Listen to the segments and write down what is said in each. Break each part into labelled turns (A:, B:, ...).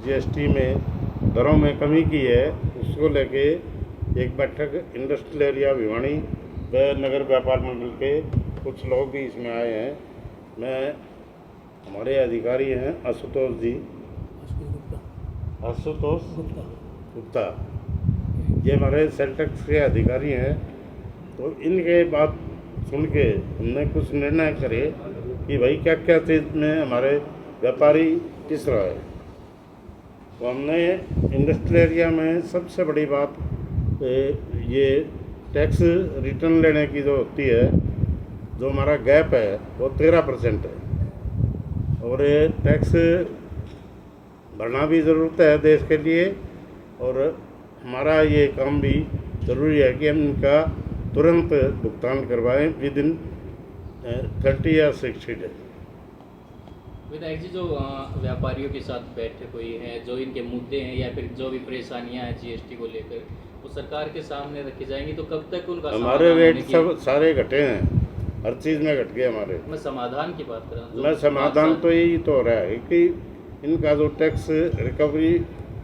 A: GST में दरों में कमी की है, उसको लेके एक बैठक इंडस्ट्रियल एरिया भिवानी व नगर व्यापार मंडल के कुछ लोग भी इसमें आए हैं। मैं हमारे अधिकारी हैं आशुतोष गुप्ता, ये हमारे सेल टैक्स के अधिकारी हैं। तो इनके बात सुन के हमने कुछ निर्णय करे कि भाई क्या क्या चीज़ में हमारे व्यापारी पिस रहा है। तो हमने इंडस्ट्रियल एरिया में सबसे बड़ी बात ये टैक्स रिटर्न लेने की जो होती है, जो हमारा गैप है वो 13% है, और ये टैक्स भरना भी ज़रूरत है देश के लिए, और हमारा ये काम भी ज़रूरी है कि हम इनका तुरंत भुगतान करवाएं विद इन 30 या 60 डेज।
B: विधायक जी, जो व्यापारियों के साथ बैठक हुई है, जो इनके मुद्दे हैं या फिर जो भी परेशानियां हैं जीएसटी को लेकर, वो सरकार के सामने रखी जाएंगी, तो कब तक उनका
A: हमारे रेट सब सारे घटे हैं, हर चीज़ में घट गए हमारे।
B: मैं समाधान की बात कर रहा हूँ।
A: मैं समाधान तो यही तो हो रहा है कि इनका जो टैक्स रिकवरी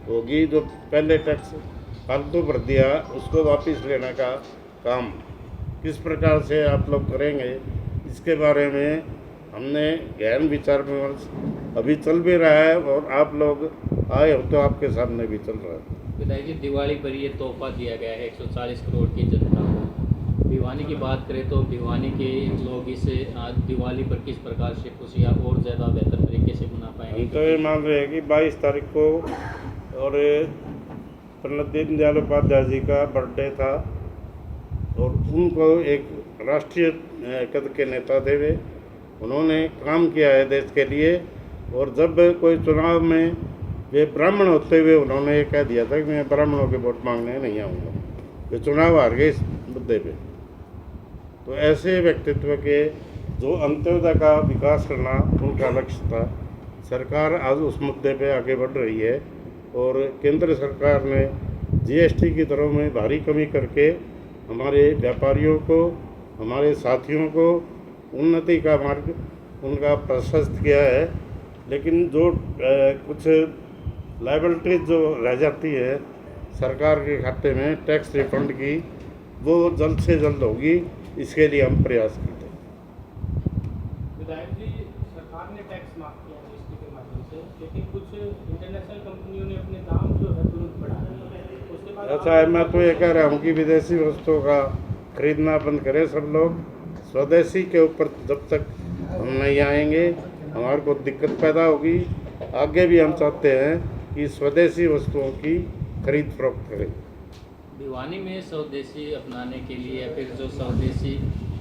A: होगी, जो पहले टैक्स फालतू भर दिया उसको वापस लेने का काम किस प्रकार से आप लोग करेंगे, इसके बारे में हमने गहन विचार विमर्श अभी चल भी रहा है, और आप लोग आए हो तो आपके सामने भी चल रहा है।
B: विधायक जी, दिवाली पर ये तोहफा दिया गया है 140 करोड़ की जनता को। भिवानी की बात करें तो भिवानी के लोग इस दिवाली पर किस प्रकार से खुशियाँ और ज़्यादा बेहतर तरीके से मना पाएंगे?
A: हम तो ये मान रहे हैं कि 22 तारीख को और पंडित दीनदयाल उपाध्याय जी का बर्थडे था, और उनको एक राष्ट्रीय कद के नेता थे वे, उन्होंने काम किया है देश के लिए। और जब कोई चुनाव में वे ब्राह्मण होते हुए उन्होंने ये कह दिया था कि मैं ब्राह्मणों के वोट मांगने नहीं आऊँगा, वे चुनाव हार गए इस मुद्दे पे। तो ऐसे व्यक्तित्व के जो अंत्योदय का विकास करना उनका लक्ष्य था, सरकार आज उस मुद्दे पे आगे बढ़ रही है, और केंद्र सरकार ने जीएसटी की दरों में भारी कमी करके हमारे व्यापारियों को, हमारे साथियों को उन्नति का मार्ग उनका प्रशस्त किया है। लेकिन जो कुछ लायबिलिटीज जो रह जाती है सरकार के खाते में टैक्स रिफंड की, वो जल्द से जल्द होगी, इसके लिए हम प्रयास करते हैं।
C: विधायक जी, सरकार ने टैक्स माफ किया जीएसटी के माध्यम से, लेकिन कुछ इंटरनेशनल कंपनियों ने अपने दाम जो है तुरंत बढ़ा दिए। उसके बाद
A: अच्छा है, मैं तो ये कह रहा हूँ कि विदेशी वस्तुओं का खरीदना बंद करें सब लोग। स्वदेशी के ऊपर जब तक हम नहीं आएंगे हमारे को दिक्कत पैदा होगी। आगे भी हम चाहते हैं कि स्वदेशी वस्तुओं की खरीद फरोख्त करें।
B: भिवानी में स्वदेशी अपनाने के लिए या फिर जो स्वदेशी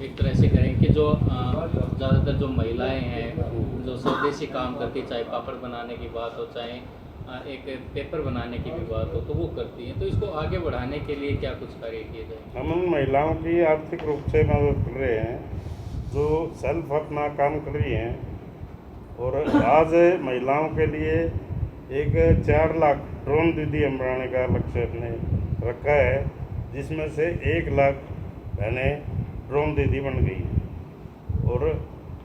B: एक तरह से करें कि जो ज़्यादातर जो महिलाएं हैं जो स्वदेशी काम करती, चाहे पापड़ बनाने की बात हो, चाहे एक पेपर बनाने की भी बात हो, तो वो करती हैं, तो इसको आगे बढ़ाने के लिए क्या कुछ कार्य किए जाए?
A: हम उन महिलाओं की आर्थिक रूप से मदद कर रहे हैं जो सेल्फ अपना काम कर रही हैं, और आज महिलाओं के लिए एक 4 लाख ड्रोन दीदी हम बनाने का लक्ष्य अपने रखा है, जिसमें से 1 लाख बहनें ड्रोन दीदी बन गई हैं, और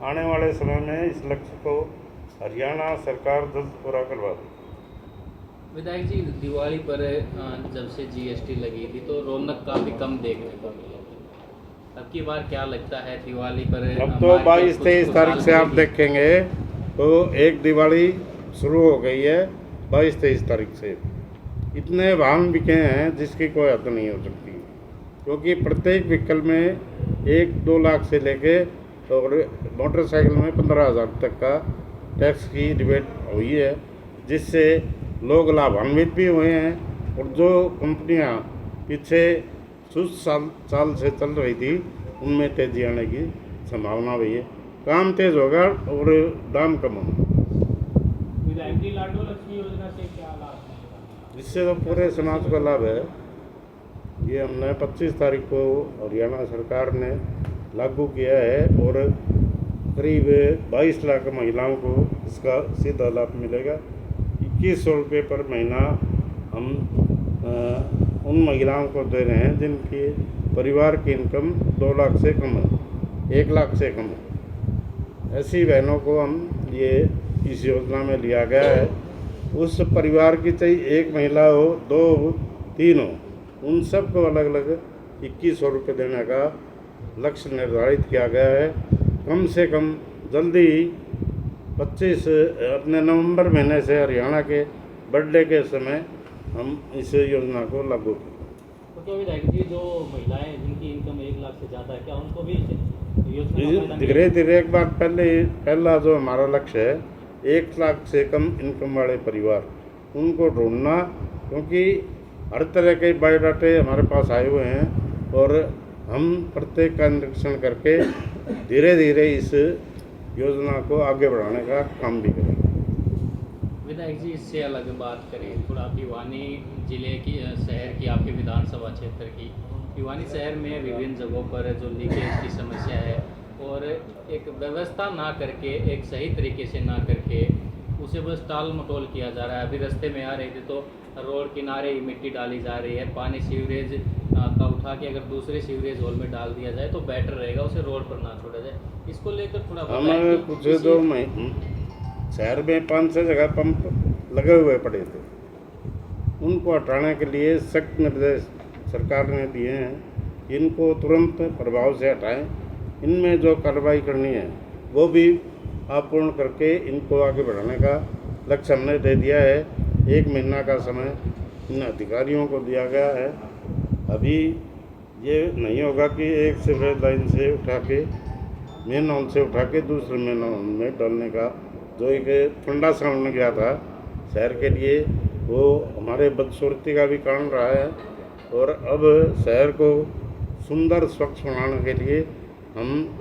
A: आने वाले समय में इस लक्ष्य को हरियाणा सरकार जल्द पूरा करवा देगी।
B: विधायक जी, दिवाली पर जब से जीएसटी लगी थी तो रौनक काफ़ी कम देखने को मिली। अब की बार क्या लगता है दिवाली पर?
A: अब तो 22-23 तारीख से आप देखेंगे तो एक दिवाली शुरू हो गई है। 22-23 तारीख से इतने वाहन बिके हैं जिसकी कोई हद नहीं हो सकती, क्योंकि प्रत्येक व्हीकल में 1-2 लाख से लेके और मोटरसाइकिल में 15,000 तक का टैक्स की रिबेट हुई है, जिससे लोग लाभान्वित भी हुए हैं। और जो कंपनियां पीछे सुस्त साल से चल रही थी उनमें तेजी आने की संभावना भी है। काम तेज होगा और दाम कम होगा।
C: विधायक जी, लाडो लक्ष्मी योजना से क्या लाभ है?
A: इससे तो पूरे समाज को लाभ है। ये हमने 25 तारीख को हरियाणा सरकार ने लागू किया है, और करीब 22 लाख महिलाओं को इसका सीधा लाभ मिलेगा। 2100 रुपये पर महीना हम उन महिलाओं को दे रहे हैं जिनकी परिवार की इनकम 2 लाख से कम है, 1 लाख से कम है। ऐसी बहनों को हम ये इस योजना में लिया गया है, उस परिवार की चाहे एक महिला हो, दो हो, तीन हो, उन सबको अलग अलग 2100 रुपये देने का लक्ष्य निर्धारित किया गया है। कम से कम जल्दी ही 25 अपने नवंबर महीने से हरियाणा के बर्थडे के समय हम इस योजना को लागू करें।
D: तो क्या विधायक जी, जो महिलाएं जिनकी इनकम 1 लाख से ज़्यादा है, क्या उनको भी योजना का फायदा मिलेगा?
A: धीरे धीरे एक बार पहला जो हमारा लक्ष्य है 1 लाख से कम इनकम वाले परिवार उनको ढूंढना, क्योंकि हर तरह के बायोडाटे हमारे पास आए हुए हैं और हम प्रत्येक का निरीक्षण करके धीरे धीरे इस योजना को आगे बढ़ाने का काम भी करेंगे।
B: विधायक जी, इससे अलग बात करें थोड़ा भिवानी जिले की शहर की, आपके विधानसभा क्षेत्र की। भिवानी शहर में विभिन्न जगहों पर जो लीकेज की समस्या है और एक व्यवस्था ना करके, एक सही तरीके से ना करके उसे बस टाल मटोल किया जा रहा है। अभी रास्ते में आ रहे थे तो रोड किनारे ही मिट्टी डाली जा रही है। पानी सीवरेज का उठा के अगर दूसरे सीवरेज होल में डाल दिया जाए तो बेटर रहेगा, उसे रोड पर ना छोड़ा जाए। इसको लेकर थोड़ा
A: हमें कुछ 2 महीने शहर में 5-6 जगह पंप लगे हुए पड़े थे, उनको हटाने के लिए सख्त निर्देश सरकार ने दिए हैं। इनको तुरंत प्रभाव से हटाएं। इनमें जो कार्रवाई करनी है वो भी आप पूर्ण करके इनको आगे बढ़ाने का लक्ष्य हमने दे दिया है। 1 महीना का समय इन अधिकारियों को दिया गया है। अभी ये नहीं होगा कि एक सीवरेज लाइन से उठा के मेन हाउस से उठा के दूसरे मेन हाउस में डालने का जो एक फंडा सामने गया था शहर के लिए, वो हमारे बदसूरती का भी कारण रहा है। और अब शहर को सुंदर स्वच्छ बनाने के लिए हम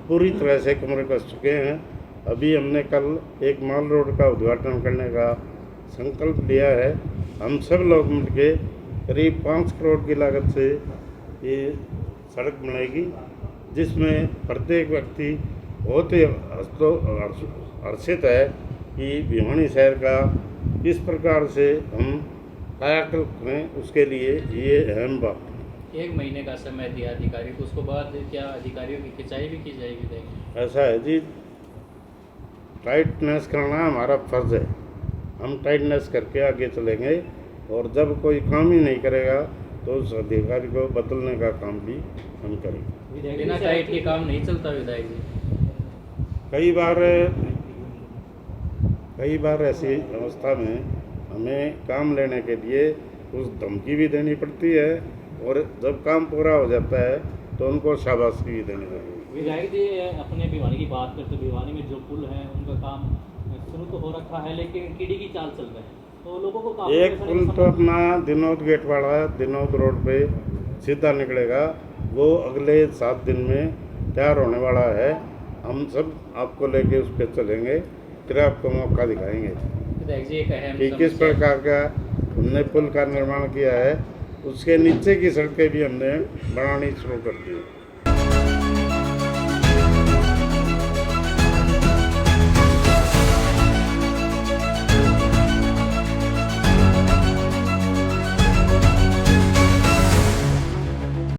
A: पूरी तरह से कमर कस चुके हैं। अभी हमने कल एक माल रोड का उद्घाटन करने का संकल्प लिया है। हम सब लोग मिलके करीब 5 करोड़ की लागत से ये सड़क बनेगी, जिसमें प्रत्येक व्यक्ति बहुत ही हर्षित है कि भिवानी शहर का किस प्रकार से हम कायाकल्प करें, उसके लिए ये अहम बात है।
B: 1 महीने का समय दिया अधिकारी को, उसके बाद क्या अधिकारियों की खिंचाई भी की जाएगी? विधायक
A: ऐसा है जी, टाइटनेस करना हमारा फर्ज है। हम टाइटनेस करके आगे चलेंगे और जब कोई काम ही नहीं करेगा तो उस अधिकारी को बदलने का काम भी हम करेंगे।
B: बिना टाइट के काम नहीं चलता विधायक जी।
A: कई बार ऐसी अवस्था में हमें काम लेने के लिए कुछ धमकी भी देनी पड़ती है और जब काम पूरा हो जाता है तो उनको शाबाशी भी देनी पड़ती है।
D: विधायक जी, अपने भिवानी की बात करते हैं, भिवानी में जो पुल है उनका काम शुरू तो हो रखा है, लेकिन कीड़ी की चाल चल रहा है, तो लोगों को काफी
A: एक पुल तो अपना दिनोद गेट वाला दिनोद रोड पे सीधा निकलेगा, वो अगले 7 दिन में तैयार होने वाला है। हम सब आपको लेके उस पर चलेंगे, फिर आपको मौका दिखाएंगे
B: विधायक जी, एक अहम
A: कि किस
B: समस्या-
A: प्रकार का हमने पुल का निर्माण किया है। उसके नीचे की सड़कें भी हमने बनानी शुरू कर दी है।